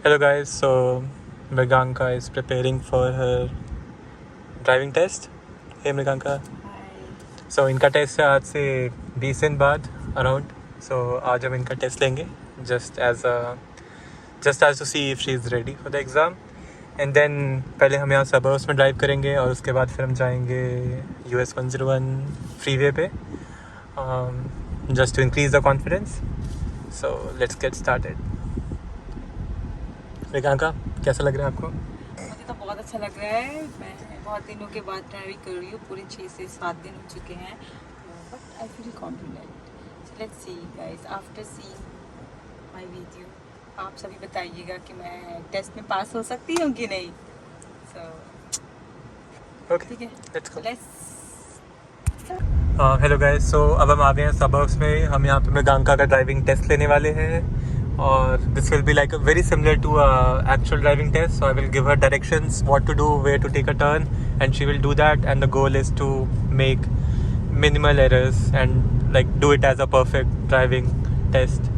Hello guys, so Mriganka is preparing for her driving test. Hey Mriganka. So इनका test है आज से 20 दिन बाद अराउंड. So आज हम इनका टेस्ट लेंगे just as to see if she is ready for the exam. And then पहले हम यहाँ suburbs में ड्राइव करेंगे और उसके बाद फिर हम जाएंगे US 101 freeway पे just to increase the confidence. So let's get started. Mriganka कैसा लग रहा है आपको? मुझे तो बहुत अच्छा लग रहा है. मैं बहुत दिनों के बाद ड्राइविंग कर रही हूँ. पूरे 6 से 7 दिन हो चुके हैं. But I feel confident. So let's see guys after seeing my video. आप सभी बताइएगा कि मैं टेस्ट में पास हो सकती हूँ कि नहीं. सो ओके, ठीक है, लेट्स गो. हेलो गाइस, सो अब हम आ गए हैं सबर्ब्स में. हम यहाँ पे मृगांका का ड्राइविंग टेस्ट लेने वाले हैं और this will be like very similar to actual driving test. So I will give her directions what to do, where to take a turn and she will do that. And the goal is to make minimal errors and like do it as a perfect driving test.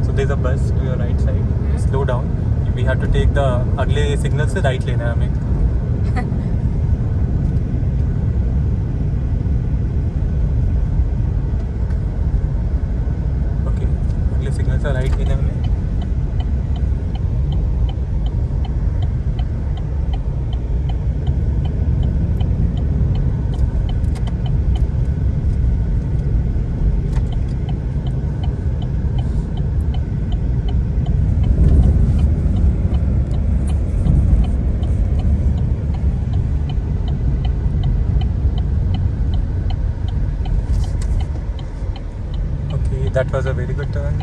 So there's a bus to your right side. Slow down. We have to take the अगले signal से right लेना है हमें. Okay, अगले signal से right लेना है हमें. That was a very good turn.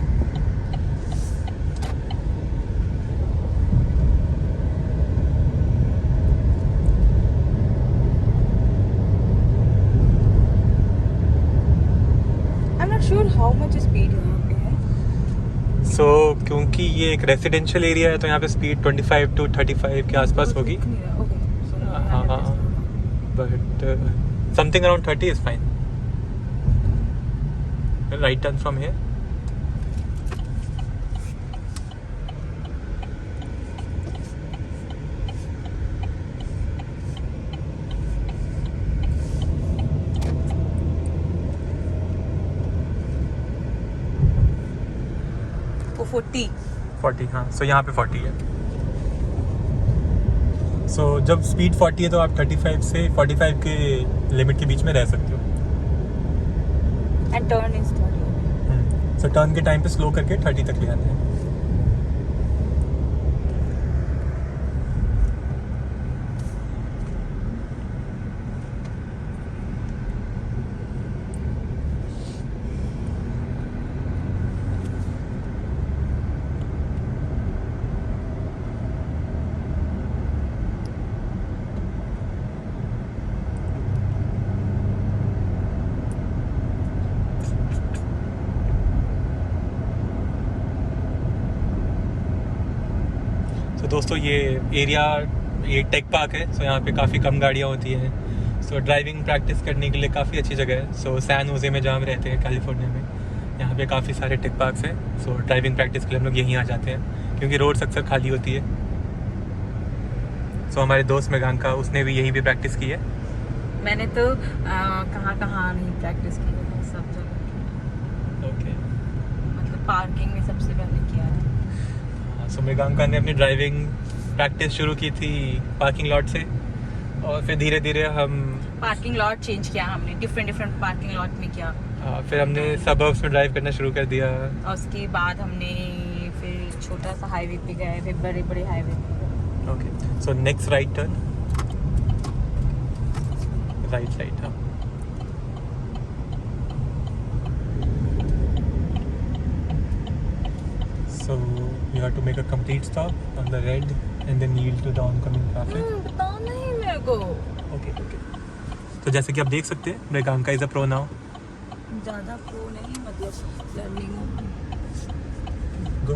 I'm not sure how much speed यहाँ पे है. So क्योंकि ये एक रेसिडेंशियल एरिया है तो यहाँ पे स्पीड 25 to 35 के आसपास होगी. हाँ, but something around 30 is fine. Right turn from here. वो 40 हाँ. So यहाँ पे 40 है. So जब स्पीड 40 है तो आप 35 से 45 के लिमिट के बीच में रह सकते हो. And turn is 30. So turn के टाइम पे स्लो करके 30 तक ले आना है. तो दोस्तों ये एरिया ये टेक पार्क है. सो यहाँ पे काफ़ी कम गाड़ियाँ होती हैं. सो ड्राइविंग प्रैक्टिस करने के लिए काफ़ी अच्छी जगह है. सो सैन होजे में जहाँ हम रहते हैं कैलिफोर्निया में, यहाँ पे काफ़ी सारे टेक पार्क्स हैं. सो ड्राइविंग प्रैक्टिस के लिए हम लोग यहीं आ जाते हैं क्योंकि रोड्स अक्सर खाली होती है. सो हमारे दोस्त मृगांका उसने भी यहीं पे प्रैक्टिस की है. मैंने तो कहाँ नहीं प्रैक्टिस की है, सब जगह. ओके, मतलब पार्किंग में सबसे पहले किया है. सो मृगांका ने अपनी ड्राइविंग प्रैक्टिस शुरू की थी पार्किंग लॉट से और फिर धीरे धीरे हम पार्किंग लॉट चेंज किया हमने, डिफरेंट पार्किंग लॉट में किया. फिर हमने सबर्ब्स में ड्राइव करना शुरू कर दिया. और उसके बाद हमने फिर छोटा सा हाईवे पे गए, फिर बड़े बड़े हाईवे पे गए. Okay, so next right turn, right side. हाँ, so you have to make a complete stop on the red and then yield to the oncoming traffic. बताना ही मेरे को. ओके. तो जैसे कि आप देख सकते हैं Mriganka is a pro now. ज़्यादा प्रो नहीं, मतलब लर्निंग. go.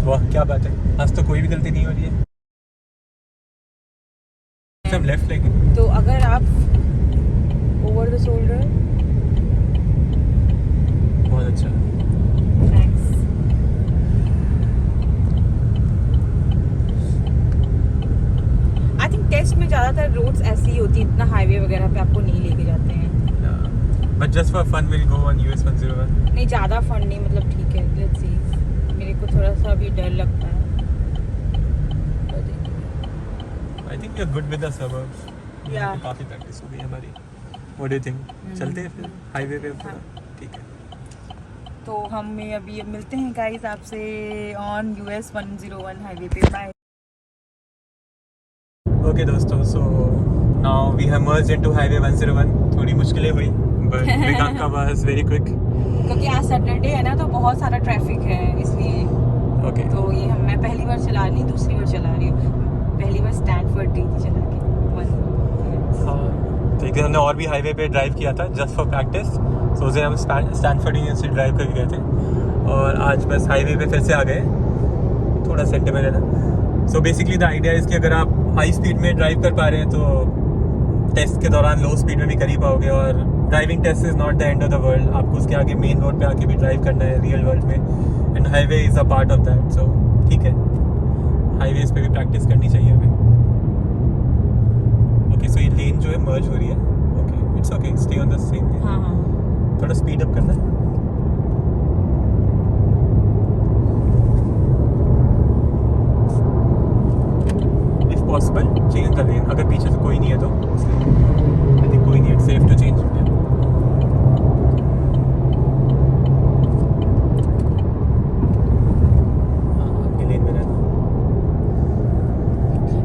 वाह क्या बात है, आज तो कोई भी गलती नहीं हो रही है। हम लेफ्ट लेंगे। तो अगर आप ओवर द शोल्डर, बहुत अच्छा। थैंक्स। आई थिंक टेस्ट में ज़्यादातर रोड्स ऐसी ही होती हैं, इतना हाईवे वगैरह पे आपको नहीं लेके जाते हैं। But just for fun will go on US 101। नहीं ज़्यादा फन नहीं, मतलब ठीक है, लेट्स सी। मेरे को थोड़ा सा भी डर लगता है। I think we are good with the suburbs. Yeah. काफी प्रैक्टिस हो गई हमारी। What do you think? चलते हैं फिर हाईवे पे पूरा? ठीक है। तो हम अभी मिलते हैं गाइस आपसे ऑन US 101 हाईवे पे। बाय। ओके दोस्तों, so now we have merged into highway 101। थोड़ी मुश्किलें हुई but Priyanka was very quick। क्योंकि आज सैटरडे है ना, तो बहुत सारा ट्रैफिक है इसलिए। ओके। तो ये मैं पहली बार चला रही, दूसरी बार चला रही हूँ। पहली बार स्टैनफोर्ड गई थी चला के। हाँ, ठीक है। हमने और भी हाईवे पे ड्राइव किया था जस्ट फॉर प्रैक्टिस। सो उसे हम स्टैनफोर्ड यूनिवर्सिटी ड्राइव करके गए थे और आज बस हाईवे पे फिर से आ गए, थोड़ा सेंटर में रहना। So basically the idea is कि अगर आप हाई स्पीड में ड्राइव कर पा रहे हैं तो टेस्ट के दौरान लो स्पीड में भी कर ही पाओगे। और driving test is not the end of the world. आपको उसके आगे मेन रोड पे आके भी ड्राइव करना है रियल वर्ल्ड में, and highway is a part of that. So ठीक है, हाईवेज पे भी प्रैक्टिस करनी चाहिए हमें। ओके, सो ये लेन जो है मर्ज हो रही है। Okay, it's okay, stay on the same lane. हाँ हाँ। थोड़ा स्पीड अप करना है। If possible change the lane, अगर पीछे से कोई नहीं है तो। आई थिंक कोई नहीं है, सेफ टू चेंज। अपनी लेन में रहना।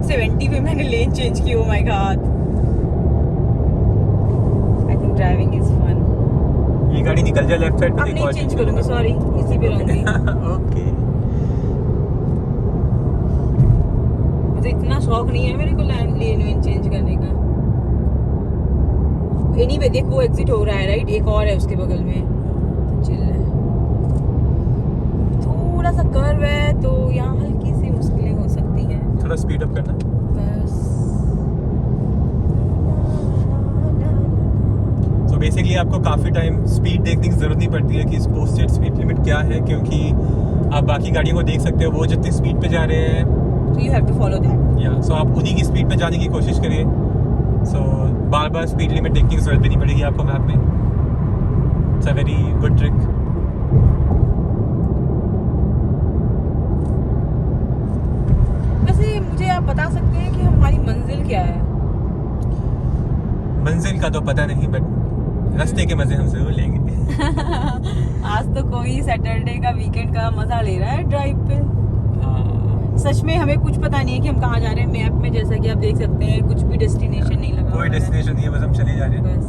70 पे मैंने लेन चेंज की। Oh my God. I think driving is fun. ये गाड़ी निकल जाए लेफ्ट साइड पे। अब नहीं चेंज करूंगी, सॉरी, इसी पे रहूंगी। ओके। मुझे इतना शौक नहीं है मेरे को लेन चेंज करने का। एनीवे देख, वो एग्जिट हो रहा है राइट, एक और है उसके बगल में। चिल है, थोड़ा सा कर्व है तो यहाँ हल्की सी मुश्किलें हो सकती हैं। थोड़ा स्पीड अप करना। बस। तो बेसिकली आपको काफ़ी टाइम स्पीड देखने की ज़रूरत नहीं पड़ती है कि पोस्टेड स्पीड लिमिट क्या है, क्योंकि आप बाकी गाड़ियों को देख सकते हो वो जितनी स्पीड पे जा रहे हैं। So you have to follow that. या सो आप उन्हीं की स्पीड पे जाने की कोशिश करिए। सो बार बार स्पीड लिमिट देखने की ज़रूरत भी नहीं पड़ेगी आपको मैप में। It's a very good trick. वैसे मुझे आप बता सकते हैं कि हमारी मंजिल क्या है? मंजिल का तो पता नहीं, बट रास्ते के मज़े हम ज़रूर लेंगे। आज तो कोई सैटरडे का वीकेंड का मजा ले रहा है ड्राइव पे। सच में हमें कुछ पता नहीं है कि हम कहाँ जा रहे हैं। मैप में जैसा कि आप देख सकते हैं कुछ भी डेस्टिनेशन नहीं लगा। कोई डेस्टिनेशन नहीं है, बस हम चले जा रहे हैं। बस।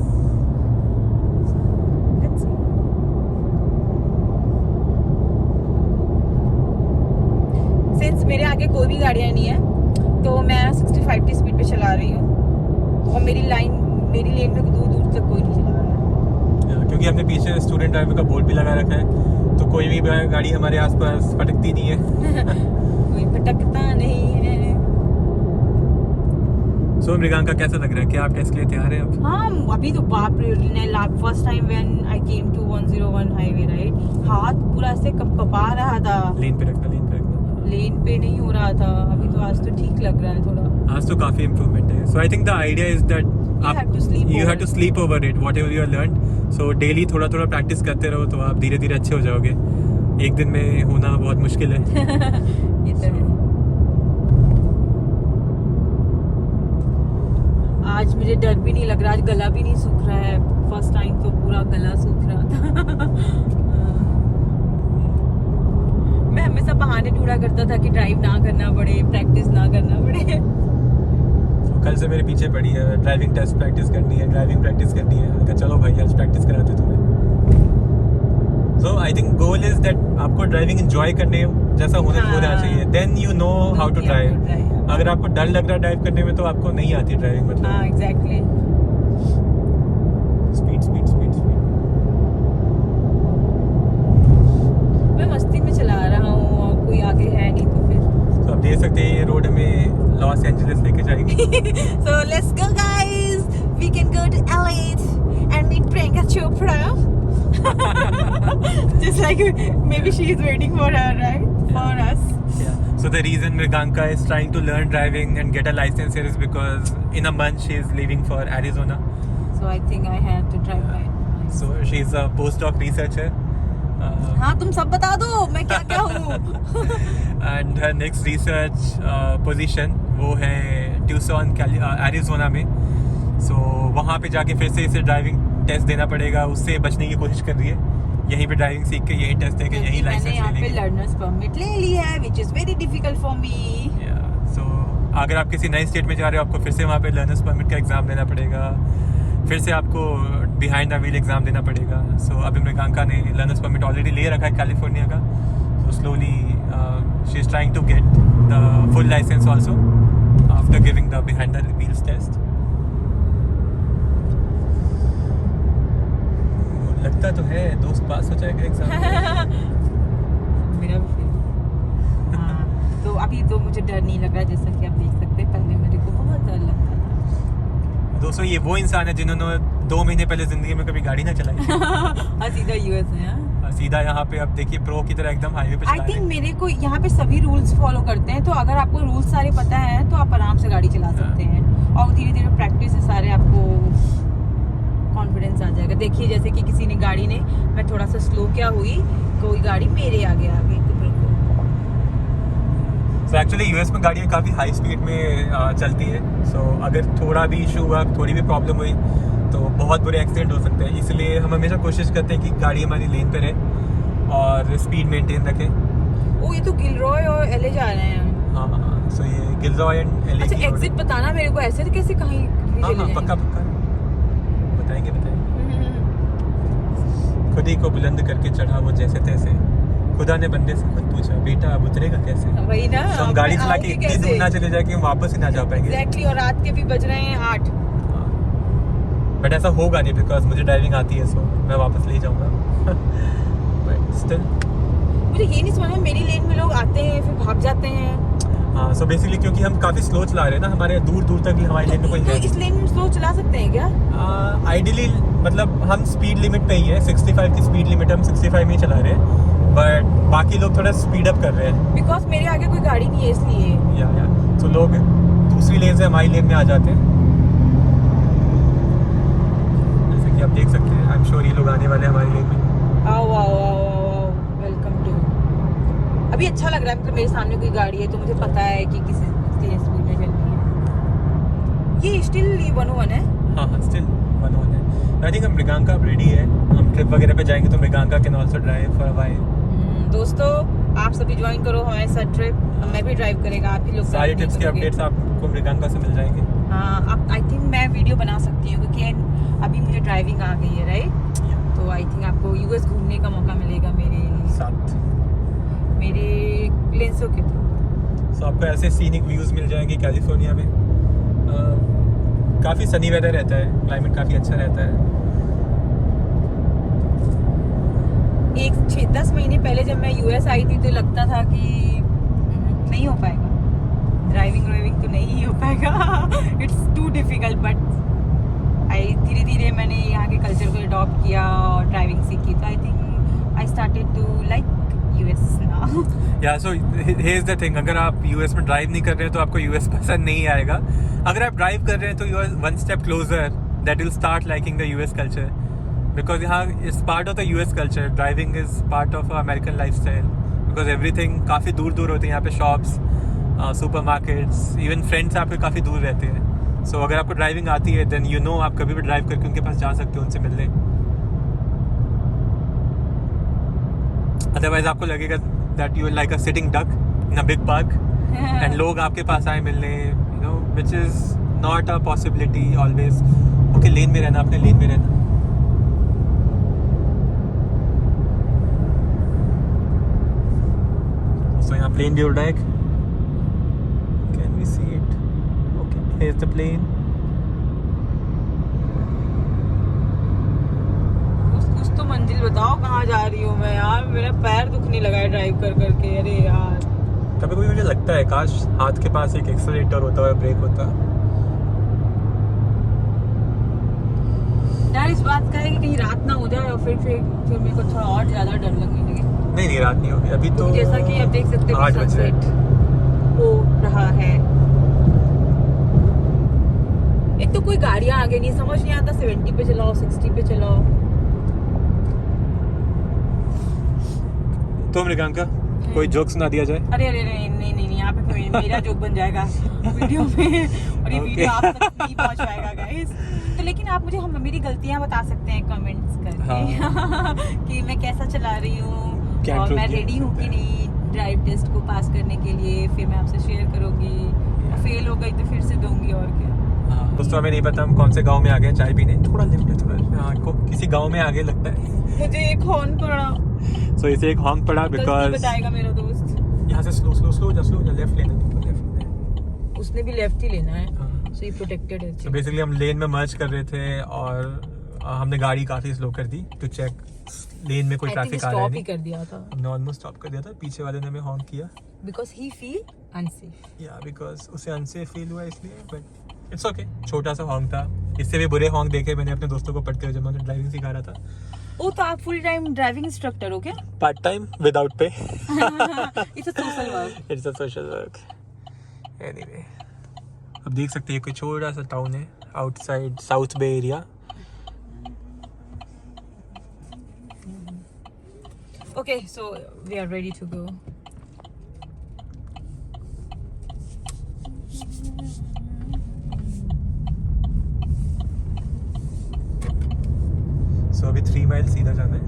सिंस मेरे आगे कोई भी गाड़ियाँ नहीं है तो मैं 65 की स्पीड पे चला रही हूँ और मेरी लेन में दूर दूर तक कोई नहीं चला रहा है। क्योंकि हमने पीछे स्टूडेंट ड्राइवर का बोर्ड भी लगा रखा है, तो कोई भी गाड़ी हमारे आसपास फटकती नहीं है। कोई भटकता नहीं है। सो मृगांका कैसा लग रहा है? क्या आप टेस्ट के लिए तैयार हैं अब? हाँ, अभी तो बाप रे, first time when I came to 101 highway right, हाथ पूरा से कपकपा रहा था। लेन पे रखना, लेन पे रखना। लेन पे नहीं हो रहा था। अभी तो आज तो ठीक लग रहा है थोड़ा। आज तो काफी इम्प्रूवमेंट है। So I think the idea is that you have to sleep over it whatever you have learned. So daily थोड़ा थोड़ा प्रैक्टिस करते रहो तो आप धीरे धीरे अच्छे हो जाओगे। एक दिन में होना बहुत मुश्किल है। ये तो है। आज मुझे डर भी नहीं लग रहा, आज गला भी नहीं सूख रहा है। फर्स्ट टाइम तो पूरा गला सूख रहा था। मैं हमेशा बहाने ढूंढा करता था कि ड्राइव ना करना पड़े, प्रैक्टिस ना करना पड़े। कल से मेरे पीछे पड़ी है, ड्राइविंग टेस्ट प्रैक्टिस करनी है, ड्राइविंग प्रैक्टिस करनी है। चलो भाई आज प्रैक्टिस कराते तुम्हें। So I think goal is that आपको ड्राइविंग एंजॉय करने जैसा होना चाहिए। Then you know how to drive. अगर आपको डर लग रहा है ड्राइव करने में तो आपको नहीं आती ड्राइविंग। मतलब हाँ exactly. Speed speed speed speed. मैं मस्ती में चला रहा हूँ और कोई आगे है सकते हैं ये रोड हमें लॉस एंजलिस लेके जाएगी. So let's go guys. We can go to LA and meet Priyanka Chopra. Just like maybe she is waiting for her, right? For us. Yeah. So the reason Mriganka is trying to learn driving and get a license here is because in a month she is leaving for Arizona. So I think I have to drive my. So she is a postdoc researcher. हाँ तुम सब बता दो मैं क्या क्या हूँ. And her next research position वो है ट्यूसन एरिज़ोना में. So वहाँ पे जाके फिर से इसे ड्राइविंग टेस्ट देना पड़ेगा. उससे बचने की कोशिश कर रही है. यहीं पे ड्राइविंग सीख के यहीं टेस्ट देके यहीं लाइसेंस ले मैंने लेंगे. यहाँ पे लर्नर्स परमिट ले ली है which is very difficult for me. So अगर आप किसी नए स्टेट में जा रहे हो आपको फिर से वहाँ पे लर्नर्स परमिट का एग्ज़ाम देना पड़ेगा. फिर से आपको बिहाइंड द व्हील एग्ज़ाम देना पड़ेगा. सो अभी मृगांका ने लर्नर्स परमिट ऑलरेडी ले रखा है कैलिफोर्निया का. So slowly she is trying to get the full licence also after giving the behind the wheels test. लगता तो है दोस्त पास हो जाएगा एग्जाम. मेरा भी feel. हाँ, तो अभी तो मुझे डर नहीं लग रहा जैसा कि आप देख सकते हैं. पहले मेरे को बहुत डर लगता था. दोस्तों ये वो इंसान है जिन्होंने 2 महीने पहले जिंदगी में कभी गाड़ी ना चलाई. और सीधा यूएस में. हाँ सीधा यहाँ पे अब देखिए प्रो की तरह एकदम हाईवे पे चला आई रहे थिंक हैं. मेरे को यहाँ पे सभी रूल्स फॉलो करते हैं. तो अगर आपको रूल्स सारे पता है तो आप आराम से गाड़ी चला सकते हैं. और धीरे धीरे प्रैक्टिस से सारे आपको कॉन्फिडेंस आ जाएगा. देखिए जैसे कि किसी ने गाड़ी ने मैं थोड़ा सा स्लो क्या हुई कोई गाड़ी मेरे आगे आ गई. सो एक्चुअली यूएस में गाड़ियाँ काफ़ी हाई स्पीड में चलती है. सो अगर थोड़ा भी इशू हुआ थोड़ी भी प्रॉब्लम हुई तो बहुत बुरे एक्सीडेंट हो सकते हैं. इसलिए हम हमेशा कोशिश करते हैं कि गाड़ी हमारी लेन पे रहे और स्पीड मेंटेन रखें. ओ ये तो गिलरॉय और एलए जा रहे हैं. हाँ सो ये गिलरॉय एंड एलए. अच्छा एग्जिट बताना मेरे को. ऐसे कैसे कहीं हाँ पक्का बताएंगे. खुद ही को बुलंद करके चढ़ा वो जैसे तैसे. खुदा ने बंदे से खुद पूछा बेटा अब उतरेगा कैसे. वही ना. तो हम गाड़ी चला के इतनी दूर ना चले जाए कि हम वापस ही ना जा पाएंगे. एग्जैक्टली. और रात के भी बज रहे हैं 8. बट ऐसा होगा नहीं बिकॉज मुझे ड्राइविंग आती है. सो मैं वापस ले जाऊंगा. बट स्टिल मुझे ये नहीं समझ में मेरी लेन में लोग आते हैं फिर भाग जाते हैं. हाँ सो बेसिकली क्योंकि हम काफ़ी स्लो चला रहे हैं ना. हमारे दूर दूर तक हमारी लेन में कोई तो इस लेन में स्लो चला सकते हैं क्या? आइडियली मतलब हम स्पीड लिमिट पे ही है. 65 की स्पीड लिमिट हम 65 में ही चला रहे हैं. बट बाकी लोग थोड़ा स्पीड अप कर रहे हैं बिकॉज मेरे आगे कोई गाड़ी नहीं है इसलिए. या तो लोग दूसरी लेन से हमारी लेन में आ जाते हैं. जैसे कि आप देख सकते हैं. आई एम श्योर ये लोग आने वाले हैं हमारी लेन में. आओ आओ आओ आओ वेलकम टू. अभी अच्छा लग रहा है मतलब मेरे सामने कोई गाड़ी है तो मुझे पता है कि किसी तेज स्पीड में चलनी है. ये स्टिल 101 है. हाँ स्टिल 101 है. आई थिंक हम मृगांका अब रेडी है. हम ट्रिप वगैरह पे जाएंगे तो Mriganka can also drive for a while. दोस्तों आप सभी ज्वाइन करो हमारे साथ ट्रिप. मैं भी ड्राइव करेगा. आप भी लोग सारी टिप्स के अपडेट्स आपको मृगांका से मिल जाएंगे. हाँ अब आई थिंक मैं वीडियो बना सकती हूँ क्योंकि अभी मुझे ड्राइविंग आ गई है राइट. तो आई थिंक आपको यूएस घूमने का मौका मिलेगा मेरे साथ मेरे लेंसों के थ्रू. सो आपको ऐसे सीनिक व्यूज़ मिल जाएंगे कैलिफोर्निया में. काफ़ी सनी वेदर रहता है. क्लाइमेट काफ़ी अच्छा रहता है. 10 महीने पहले जब मैं यूएस आई थी तो लगता था कि नहीं हो पाएगा. ड्राइविंग तो नहीं हो पाएगा. It's to difficult. बट धीरे धीरे मैंने यहाँ के कल्चर को अडॉप्ट किया और ड्राइविंग सीखी. तो I think I started to like US now. Yeah so here is the thing. अगर आप यूएस में ड्राइव नहीं कर रहे हैं तो आपको यूएस पसंद नहीं आएगा. अगर आप ड्राइव कर रहे हैं तो you are one step closer that will start liking the US culture. Because यहाँ is part of the US culture. Driving is part of American lifestyle. Because everything काफ़ी दूर दूर होते हैं यहाँ पे. Shops, supermarkets, even friends आपके काफ़ी दूर रहते हैं. सो अगर आपको ड्राइविंग आती है देन यू नो आप कभी भी ड्राइव करके उनके पास जा सकते हो, उनसे मिलने. अदरवाइज आपको लगेगा that you are like a sitting duck in a big park and लोग आपके पास आए मिलने. You know which is not a possibility always. Okay lane में रहना, अपने लेन में रहना. So यहाँ plane view deck. Can we see it? Okay, here's the plane. कुछ तो मंजिल बताओ कहाँ जा रही हूँ मैं यार. मेरा पैर दुखने लगा है ड्राइव कर करके. अरे यार कभी कभी मुझे लगता लगता है काश हाथ के पास एक एक्सेलरेटर होता और ब्रेक होता। यार इस बात का है कि कहीं रात ना हो जाए और फिर मेरे को थोड़ा और ज्यादा डर लगने लगे। नहीं रात नहीं होगी अभी तो, जैसा कि आप देख सकते हो 8 बज रहे हैं। सनसेट हो रहा है। एक तो कोई गाड़ियां आगे नहीं, समझ नहीं आता 70 पे चलाओ 60 पे चलाओ। तो मृगांका कोई जोक सुना दिया जाए। अरे नहीं यहाँ पे कोई मेरा जोक बन जाएगा वीडियो में और ये वीडियो आप तक नहीं पहुंच पाएगा गाइस। तो लेकिन आप मुझे मेरी गलतियां बता सकते हैं कमेंट्स करके। हाँ। कि मैं कैसा चला रही हूँ और मैं रेडी हूँ कि नहीं ड्राइव टेस्ट को पास करने के लिए। फिर मैं आपसे शेयर करूंगी, फेल हो गई तो फिर से दूंगी और क्या। दोस्तों हमें नहीं पता हम कौन से गांव में आ गए चाय पीने। थोड़ा लिफ्ट है थोड़ा, हाँ को किसी गांव में आगे लगता है। मुझे एक हॉर्न पड़ा। सो इसे एक हॉर्न पड़ा बिकॉज बताएगा मेरा दोस्त। यहाँ से स्लो लेफ्ट लेना। उसने भी लेफ्ट ही लेना है। सो ये प्रोटेक्टेड है। तो बेसिकली हम लेन में मर्ज कर रहे थे और हमने गाड़ी काफी स्लो कर दी टू चेक लेन में कोई ट्रैफिक आ रहा है नहीं। कर दिया था। हमने ऑलमोस्ट स्टॉप कर दिया था। पीछे वाले ने हमें हॉर्न किया बिकॉज ही फील अनसेफ। या बिकॉज उसे अनसेफ फील हुआ इसलिए, बट इट्स ओके। छोटा सा हॉर्न था। इससे भी बुरे हॉर्न देखे मैंने अपने दोस्तों को पढ़ते हुए जब मैं ड्राइविंग सिखा रहा था। ओ तो आप फुल टाइम ड्राइविंग इंस्ट्रक्टर हो क्या? Part time without pay. It's a social work. It's a social work. Anyway अब देख सकते हैं कोई छोटा सा टाउन है outside South Bay area. Okay, so we are ready to go. So अभी 3 माइल सीधा जाना है।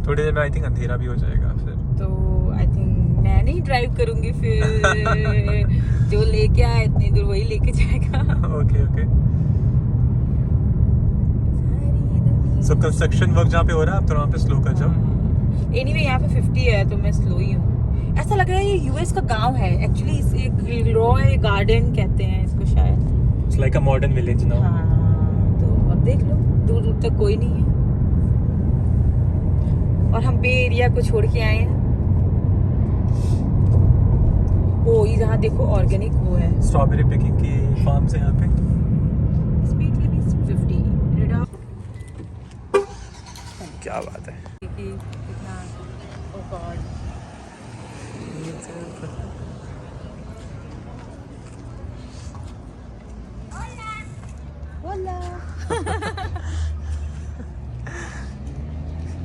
थोड़ी देर में आई थिंक अंधेरा भी हो जाएगा फिर। तो आई थिंक मैं नहीं ड्राइव करूंगी फिर। जो लेके आया इतनी दूर वही लेके जाएगा। ओके सो कंस्ट्रक्शन वर्क जहाँ पे हो रहा है आप तो वहाँ पे स्लो कर जाओ। एनीवे यहाँ पे 50 है तो मैं स्लो ही हूँ। ऐसा लग रहा है ये यूएस का गांव है एक्चुअली। इसे गिलरॉय गार्डन कहते हैं इसको शायद। It's like a modern village now. हाँ तो अब देख लो दूर दूर तक कोई नहीं है और हम बे एरिया को छोड़ के आए हैं। ओ ये जहाँ देखो ऑर्गेनिक वो है स्ट्रॉबेरी पिकिंग की फार्म से यहाँ पे। Speed limit 50। क्या बात है। कितना ओ गॉड।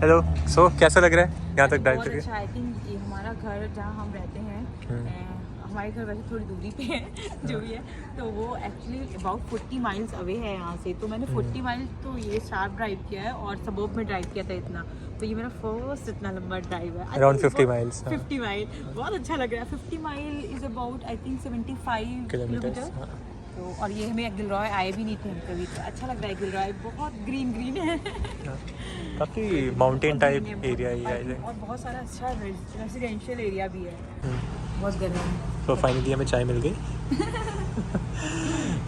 हेलो सो कैसा लग रहा है यहाँ तक ड्राइव करके? अच्छा आई थिंक ये हमारा घर जहाँ हम रहते हैं हमारे घर वैसे थोड़ी दूरी पे है जो भी है तो वो एक्चुअली अबाउट 40 माइल्स अवे है यहाँ से। तो मैंने 40 माइल्स तो ये शार्प ड्राइव किया है और सबब में ड्राइव किया था इतना। तो ये मेरा फर्स्ट इतना लंबा ड्राइव है। Around 50 miles. 50 माइल बहुत अच्छा लग रहा है। 50 mile is about I think 75 kilometre. तो और ये हमें गिलरॉय आए भी नहीं थे हम कभी। तो अच्छा लग रहा है गिलरॉय बहुत ग्रीन है। काफी माउंटेन टाइप एरिया है और बहुत सारा अच्छा रेजिडेंशियल एरिया भी है। बहुत गर्म है। तो फाइनली हमें चाय मिल गई।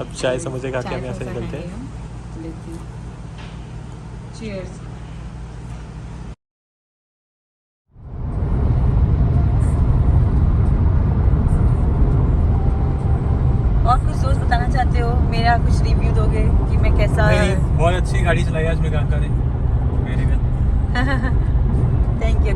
अब चाय समझे खा के हम यहाँ से निकलते हैं। चीयर्स। और कुछ दोस्त बताना चाहते हो? मेरा कुछ रिव्यू दोगे कि मैं कैसा? बहुत अच्छी गाड़ी चलाई आज मृगांका ने। Very well. Thank you.